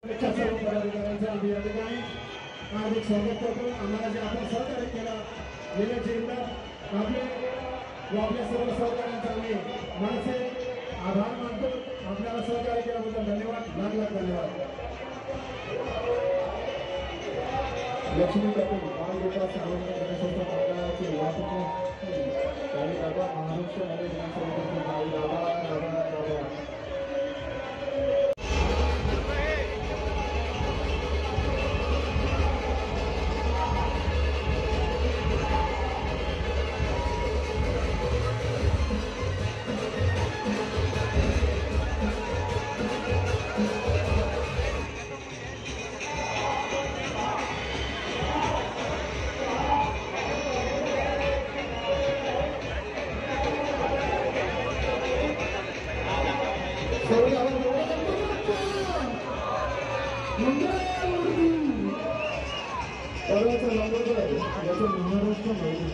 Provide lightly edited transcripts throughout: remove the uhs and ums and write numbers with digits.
सर्व पदाधिकाऱ्यांचा आम्ही या ठिकाणी हार्दिक स्वागत करतो। आम्हाला जे आपण सहकार्य केलं गेल्या जीवनात आपल्या सर्व सहकार्यांचा आम्ही मनसे आभार मानतो। आपल्याला सहकार्य केल्याबद्दल धन्यवाद, लाख लाख धन्यवाद। लक्ष्मी कपूर बालगोपाळ सार्वजनिक गणेशोत्सव मंडळाचे यापूर्वी महाराष्ट्र मध्ये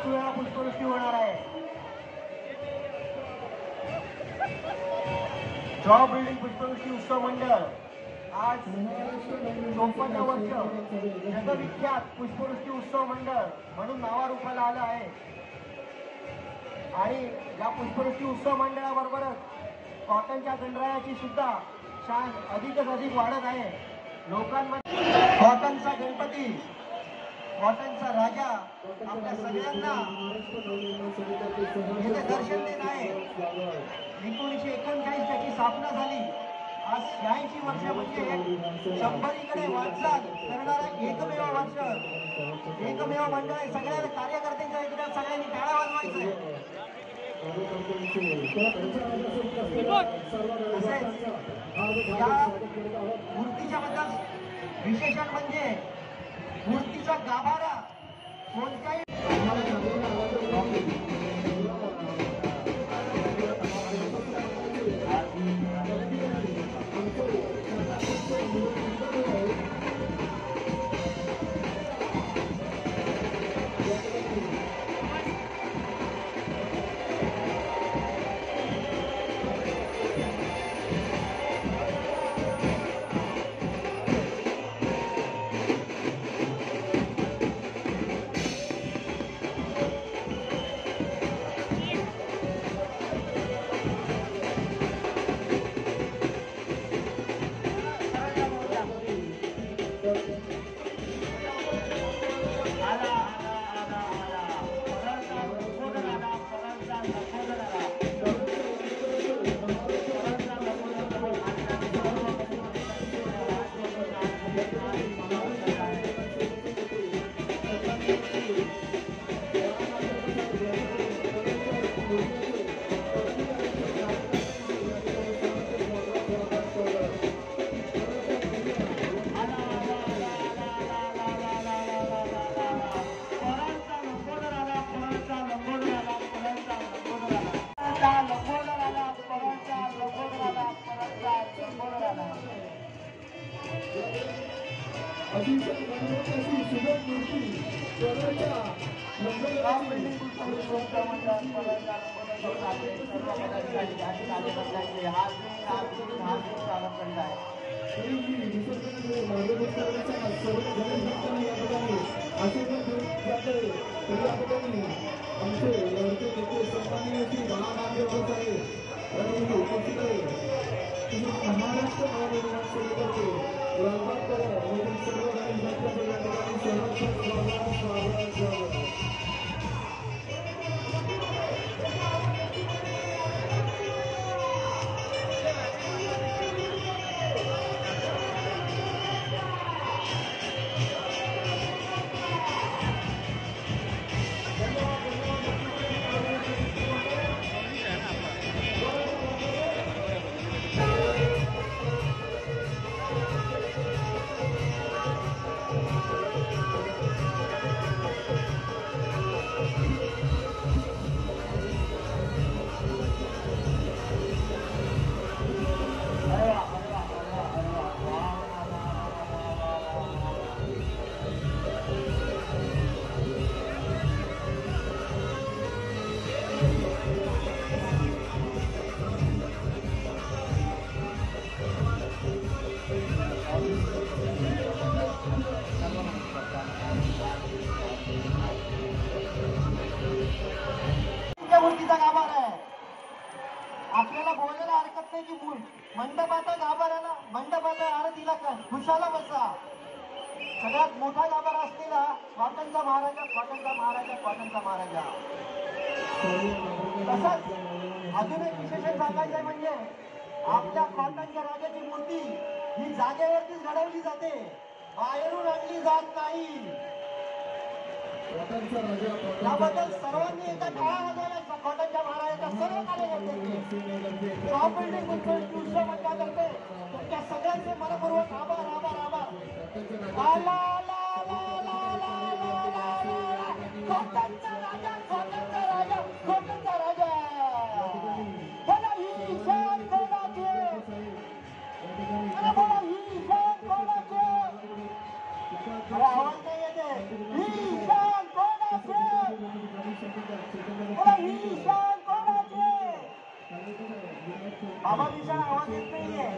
वेळा पुष्पवृष्टी होणार आहे। जॉब बिल्डिंग पुष्पवृष्टी उत्सव मंडळ आज 54 वर्ष जगविख्यात पुष्पवृष्टी उत्सव मंडळ म्हणून नावारूपाला आलं आहे। आणि या पुष्पवृष्टी उत्सव मंडळाबरोबरच कॉटनच्या गणरायाची सुद्धा शान अधिकच अधिक वाढत आहे। लोकांमध्ये कॉटनचा गणपती, कॉटनचा राजा आपल्या सगळ्यांना येथे दर्शन देत आहे। 1939 त्याची स्थापना झाली। आज 86 वर्ष म्हणजे 100कडे वाटचाल करणारा एकमेव वर्ष, एकमेव मंडळ आहे। सगळ्या कार्यकर्त्यांच्या एकदा सगळ्यांनी टाळ्या वाजवायचं। या मूर्तीच्या बद्दल विशेषण म्हणजे मूर्तीचा गाभारा कोणत्याही मूर्तीचा गाभार आहे. आपल्याला बोलायला हरकत नाही की मंडपाचा गाभार आहे ना, मंडपाचा आरतीला खुशाला बसा. सगळ्यात मोठा गाभार असलेला कॉटनचा महाराजा, कॉटनचा महाराजा, कॉटनचा महाराजा. तसंच अजून एक विशेष सांगायचं आहे म्हणजे आपल्या कॉटनच्या राजाची मूर्ती ही जागेवरतीच घडवली जाते, बाहेरून आणली जात नाही. याबद्दल सर्वांनी एका टाळा वाजवला कॉटनच्या महाराजाच्या सर्व कार्यकर्त्यांनी. टॉप बिल्डिंग उत्सव मंडळातर्फे तुमच्या सगळ्यांचे मनपूर्वक आभार आभार आभार. ला ला ला ला ला ला ला ला. कॉटनचा राजा, कॉटनचा राजा, कॉटनचा राजा. बोला ही शान कोणाची, अरे बोला ही शान कोणाची. अरे आवाज नाही येते. ही शान कोणाची, बोला ही शान कोणाची. बाबा विशाल आवाज येत नाहीये.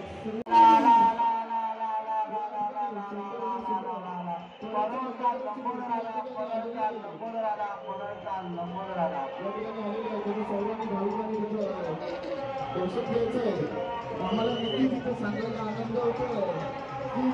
ला ला ला ला ला ला ला ला ला ला ला ला ला ला. परोडचा लंबोड राजा, परोडचा लंबोड राजा, परोडचा लंबोड राजा. आम्हाला नक्की तिथं सांगायला आनंद होतो की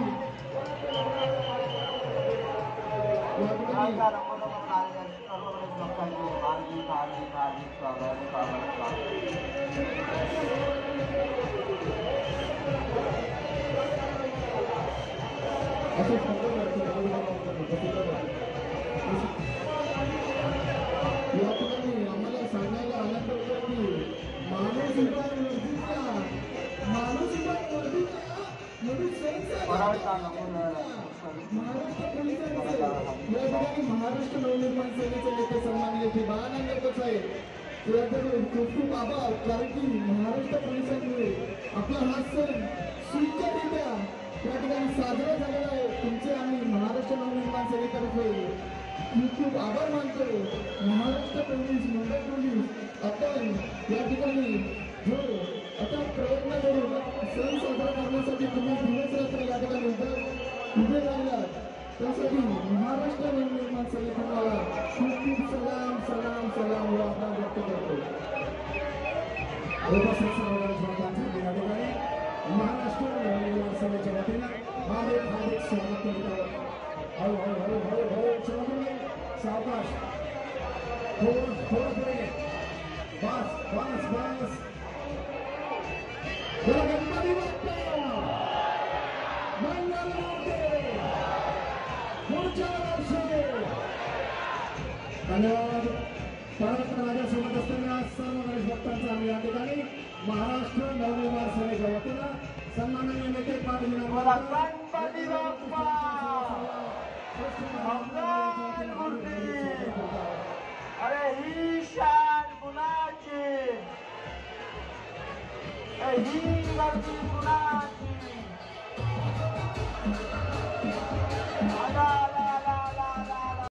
आम्हाला सांगायला आनंद होतो की माणूस महाराष्ट्र नवनिर्माण सेनेचे नेते सन्माननीय श्री बाळानंद साहेब खूप खूप आभार. कारण की महाराष्ट्र पोलिसांमुळे आपला हा सण सुंदररित्या त्या ठिकाणी साजरा झालेला आहे. तुमचे आम्ही महाराष्ट्र नवनिर्माण सेनेतर्फे खूप खूप आभार मानतो. महाराष्ट्र पोलीस, मुंबई पोलीस आपण या ठिकाणी जो आता प्रयत्न करून सण साजरा करण्यासाठी तुम्ही दिवस रात्र या ठिकाणी उभे राहिलात त्यासाठी महाराष्ट्र नवनिर्माण सेनेला खूप खूप सलाम सलाम सलाम आभार व्यक्त करतो. या ठिकाणी महाराष्ट्र नवनिर्माण सेनेच्या वतीनं हार्दिक हार्दिक स्वागत करतो. हळूहळू सावकाश थोडं पुढे बस गणपती बाप्पा मंगलमूर्ती पुढच्या वर्षी. धन्यवाद. परत माझ्यासोबत असलेल्या सर्व गणेश भक्तांचा आम्ही या ठिकाणी महाराष्ट्र नवनिर्माण सेनेच्या वतीनं सन्माननीय नेते गणपती बाप्पा मंगलमूर्ती. अरे ही शान कुणाची, ही गर्दी कुणाची.